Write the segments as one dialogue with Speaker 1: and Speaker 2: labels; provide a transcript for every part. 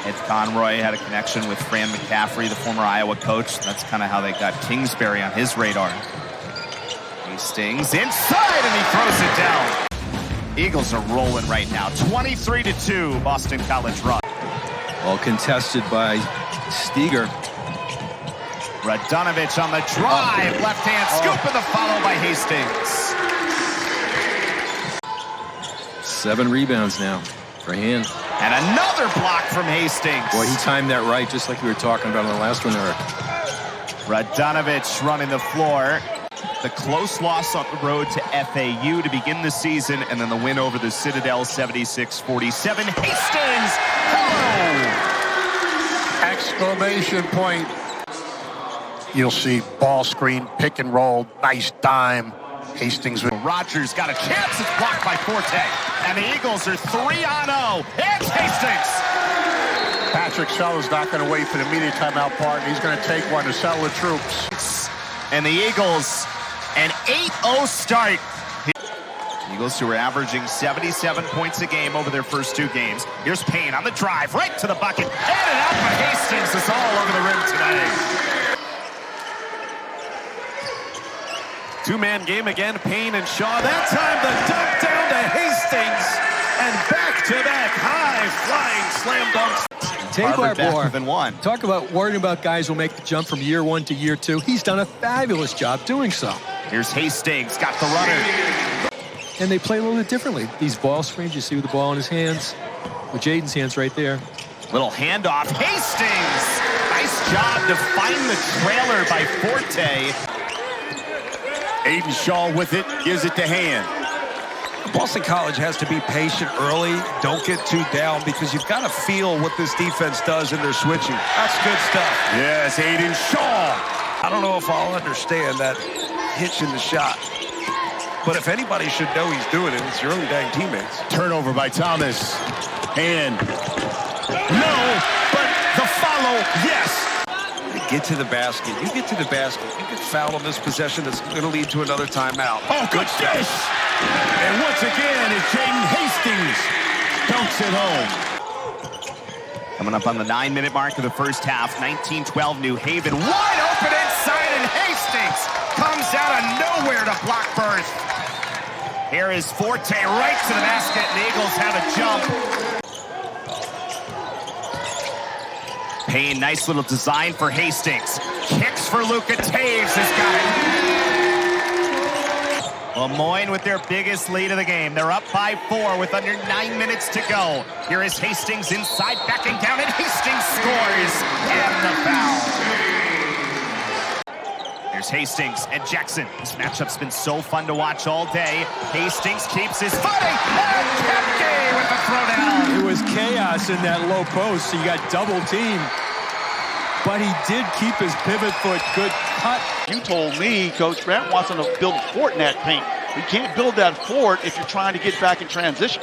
Speaker 1: Ed Conroy had a connection with Fran McCaffrey, the former Iowa coach. That's kind of how they got Kingsbury on his radar. Hastings inside, and he throws it down. Eagles are rolling right now. 23-2, Boston College run.
Speaker 2: Well contested by Steger.
Speaker 1: Radonovich on the drive. Left hand scoop and the follow by Hastings.
Speaker 2: 7 rebounds now for hand.
Speaker 1: And another block from Hastings.
Speaker 2: Boy, he timed that right, just like we were talking about on the last one, Eric.
Speaker 1: Radonovich running the floor. The close loss on the road to FAU to begin the season, and then the win over the Citadel, 76-47. Hastings! Oh!
Speaker 3: Exclamation point. You'll see ball screen, pick and roll, nice dime. Hastings with
Speaker 1: Rogers got a chance. It's blocked by Forte. And the Eagles are 3-0. It's Hastings!
Speaker 3: Patrick Sell's not going to wait for the media timeout part. He's going to take one to settle the troops.
Speaker 1: And the Eagles, an 8-0 start. Eagles, who are averaging 77 points a game over their first 2 games. Here's Payne on the drive, right to the bucket. Headed out by Hastings. It's all over the rim today.
Speaker 4: 2-man game again, Payne and Shaw. That time the dunk down to Hastings, and back-to-back high-flying slam dunks.
Speaker 2: Taylor
Speaker 1: better than one.
Speaker 2: Talk about worrying about guys who make the jump from year 1 to year 2. He's done a fabulous job doing so.
Speaker 1: Here's Hastings, got the runner.
Speaker 2: And they play a little bit differently. These ball screens, you see with the ball in his hands, with Jayden's hands right there.
Speaker 1: Little handoff, Hastings! Nice job to find the trailer by Forte.
Speaker 5: Aiden Shaw with it, gives it to hand.
Speaker 6: Boston College has to be patient early. Don't get too down because you've got to feel what this defense does in their switching. That's good stuff.
Speaker 5: Yes, Aiden Shaw.
Speaker 6: I don't know if I'll understand that hitch in the shot. But if anybody should know he's doing it, it's your own dang teammates.
Speaker 5: Turnover by Thomas. Hand. No, but the follow, yes.
Speaker 6: Get to the basket. You get to the basket. You get fouled on this possession that's going to lead to another timeout.
Speaker 5: Oh, good dish. And once again, it's Jayden Hastings. Dunks it home.
Speaker 1: Coming up on the 9-minute mark of the first half, 19-12 New Haven. Wide open inside, and Hastings comes out of nowhere to block burst. Here is Forte right to the basket, and the Eagles have a jump. Payne, nice little design for Hastings. Kicks for Luka. Taves has got it. Lemoyne with their biggest lead of the game. They're up by 4 with under 9 minutes to go. Here is Hastings inside, backing down, and Hastings scores. And the foul. Here's Hastings and Jackson. This matchup's been so fun to watch all day. Hastings keeps his footing. And Kepke with the throwdown.
Speaker 2: It was chaos in that low post, so you got double team. But he did keep his pivot foot. Good cut.
Speaker 7: You told me Coach Grant wants him to build a fort in that paint. You can't build that fort if you're trying to get back in transition.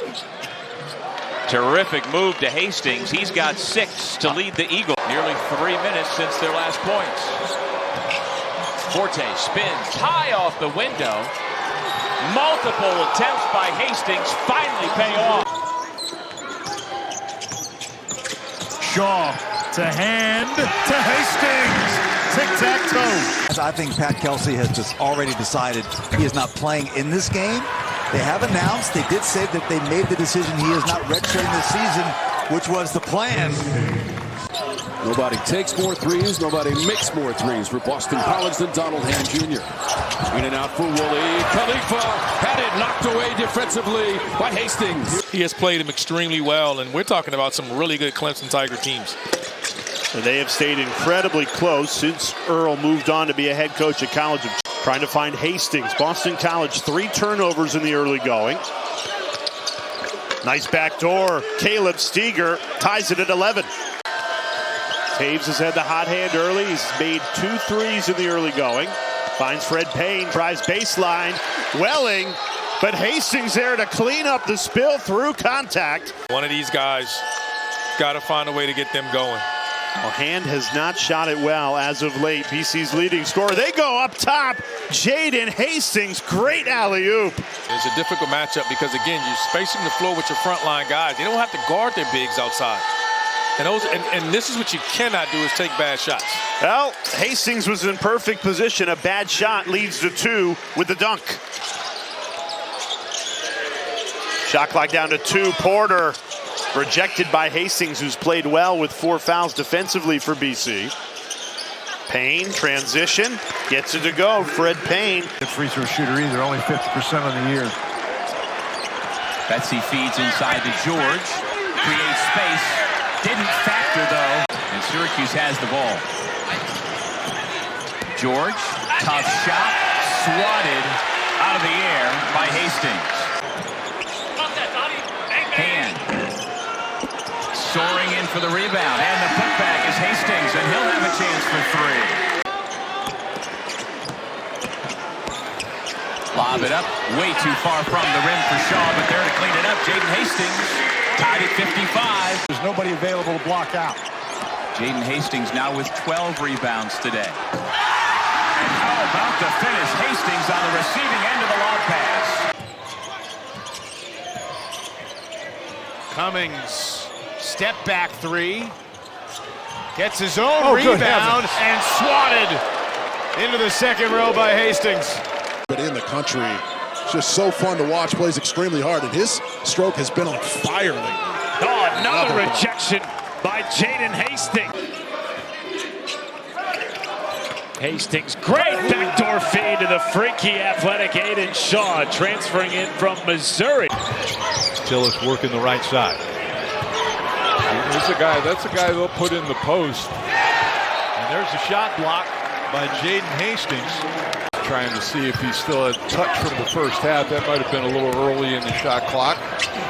Speaker 8: Terrific move to Hastings. He's got 6 to lead the Eagles. Nearly 3 minutes since their last points. Forte spins high off the window. Multiple attempts by Hastings finally pay off.
Speaker 4: Shaw to hand to Hastings. Tic-tac-toe.
Speaker 9: I think Pat Kelsey has just already decided he is not playing in this game. They have announced, they did say that they made the decision he is not redshirting this season, which was the plan.
Speaker 10: Nobody takes more threes, nobody makes more threes for Boston College than Donald Hand Jr. In and out for Woolley. Khalifa had it knocked away defensively by Hastings.
Speaker 11: He has played him extremely well, and we're talking about some really good Clemson Tiger teams.
Speaker 12: And they have stayed incredibly close since Earl moved on to be a head coach at College of trying to find Hastings. Boston College, 3 turnovers in the early going. Nice backdoor. Caleb Steger ties it at 11. Taves has had the hot hand early. He's made 2 threes in the early going. Finds Fred Payne, tries baseline. Welling, but Hastings there to clean up the spill through contact.
Speaker 11: One of these guys got to find a way to get them going.
Speaker 12: Well, Hand has not shot it well as of late. BC's leading scorer. They go up top. Jayden Hastings, great alley-oop.
Speaker 11: It's a difficult matchup because, again, you're spacing the floor with your frontline guys. They don't have to guard their bigs outside. And this is what you cannot do, is take bad shots.
Speaker 12: Well, Hastings was in perfect position. A bad shot leads to 2 with the dunk. Shot clock down to 2. Porter rejected by Hastings, who's played well with 4 fouls defensively for BC. Payne, transition, gets it to go. Fred Payne.
Speaker 3: The free throw shooter either, only 50% on the year.
Speaker 8: Betsy feeds inside to George, creates space, didn't factor though, and Syracuse has the ball. George, tough shot, swatted out of the air by Hastings. Hand, soaring in for the rebound, and the putback is Hastings, and he'll have a chance for 3. Lob it up, way too far from the rim for Shaw, but there to clean it up, Jayden Hastings, tied at 55.
Speaker 3: There's nobody available to block out.
Speaker 8: Jayden Hastings now with 12 rebounds today. And how about the finish? Hastings on the receiving end of the lob pass.
Speaker 13: Cummings, step back 3. Gets his own rebound and swatted into the second row by Hastings.
Speaker 5: But in the country, it's just so fun to watch. Plays extremely hard, and his stroke has been on fire lately.
Speaker 13: Oh, another rejection by Jayden Hastings. Hastings, great backdoor feed to the freaky athletic Aiden Shaw, transferring in from Missouri.
Speaker 2: Tillis working the right side. That's a guy they'll put in the post. And there's a shot block by Jayden Hastings. Trying to see if he still had touch from the first half. That might have been a little early in the shot clock.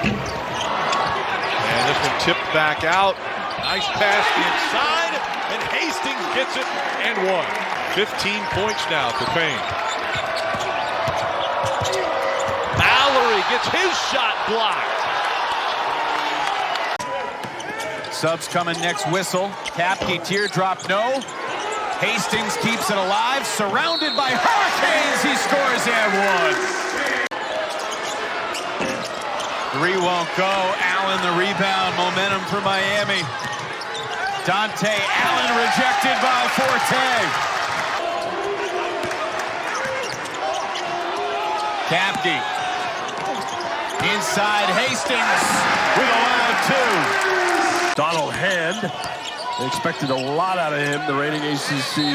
Speaker 2: And this one tipped back out. Nice pass inside, and Hastings gets it and 1. 15 points now for Payne. Mallory gets his shot blocked.
Speaker 1: Subs coming next whistle. Kapke, teardrop, no. Hastings keeps it alive, surrounded by Hurricanes. He scores and 1. 3 won't go. Allen the rebound, momentum for Miami. Dante Allen rejected by Forte. Kapke inside Hastings with a loud 2.
Speaker 2: Donald Hand. They expected a lot out of him, the reigning ACC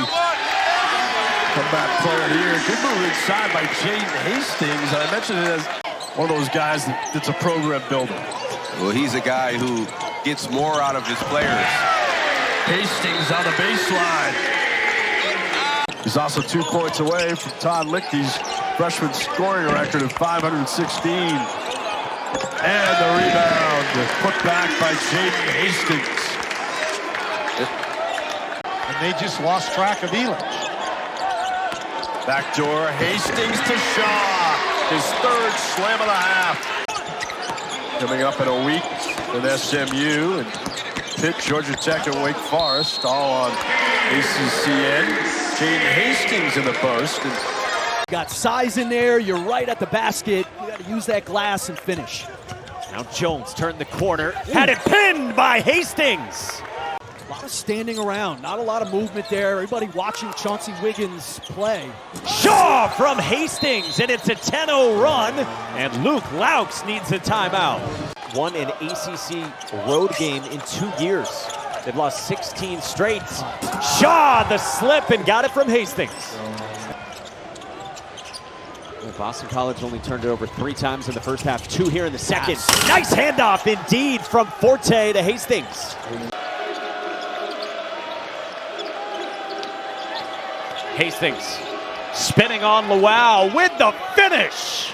Speaker 2: comeback player of the year. Good move inside by Jayden Hastings. I mentioned it as one of those guys that's a program builder.
Speaker 6: Well, he's a guy who gets more out of his players.
Speaker 2: Hastings on the baseline. He's also 2 points away from Todd Lichty's freshman scoring record of 516. And the rebound put back by Jayden Hastings.
Speaker 3: And they just lost track of Elam.
Speaker 2: Backdoor, Hastings to Shaw. His 3rd slam of the half. Coming up in a week with SMU and Pitt, Georgia Tech, and Wake Forest, all on ACCN. Jayden Hastings in the post.
Speaker 14: Got size in there. You're right at the basket. You got to use that glass and finish. Now Jones turned the corner. Had it pinned by Hastings. A lot of standing around, not a lot of movement there. Everybody watching Chauncey Wiggins play. Shaw from Hastings, and it's a 10-0 run. And Luke Laux needs a timeout. Won an ACC road game in 2 years. They've lost 16 straight. Shaw, the slip, and got it from Hastings. Boston College only turned it over 3 times in the first half, 2 here in the second. Nice handoff indeed from Forte to Hastings. Hastings spinning on Luau with the finish.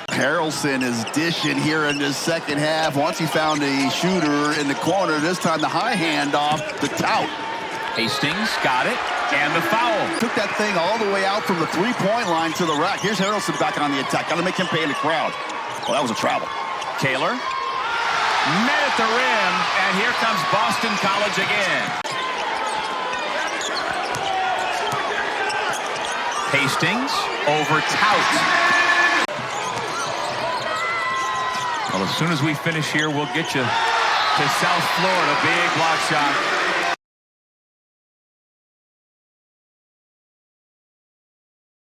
Speaker 15: Harrelson is dishing here in the second half. Once he found a shooter in the corner, this time the high handoff, the tout.
Speaker 1: Hastings got it, and the foul.
Speaker 15: Took that thing all the way out from the 3-point line to the rack. Here's Harrelson back on the attack. Got to make him pay in the crowd. Well, that was a travel.
Speaker 1: Kaler met at the rim, and here comes Boston College again. Hastings over Tout. Well, as soon as we finish here, we'll get you to South Florida. Big block shot.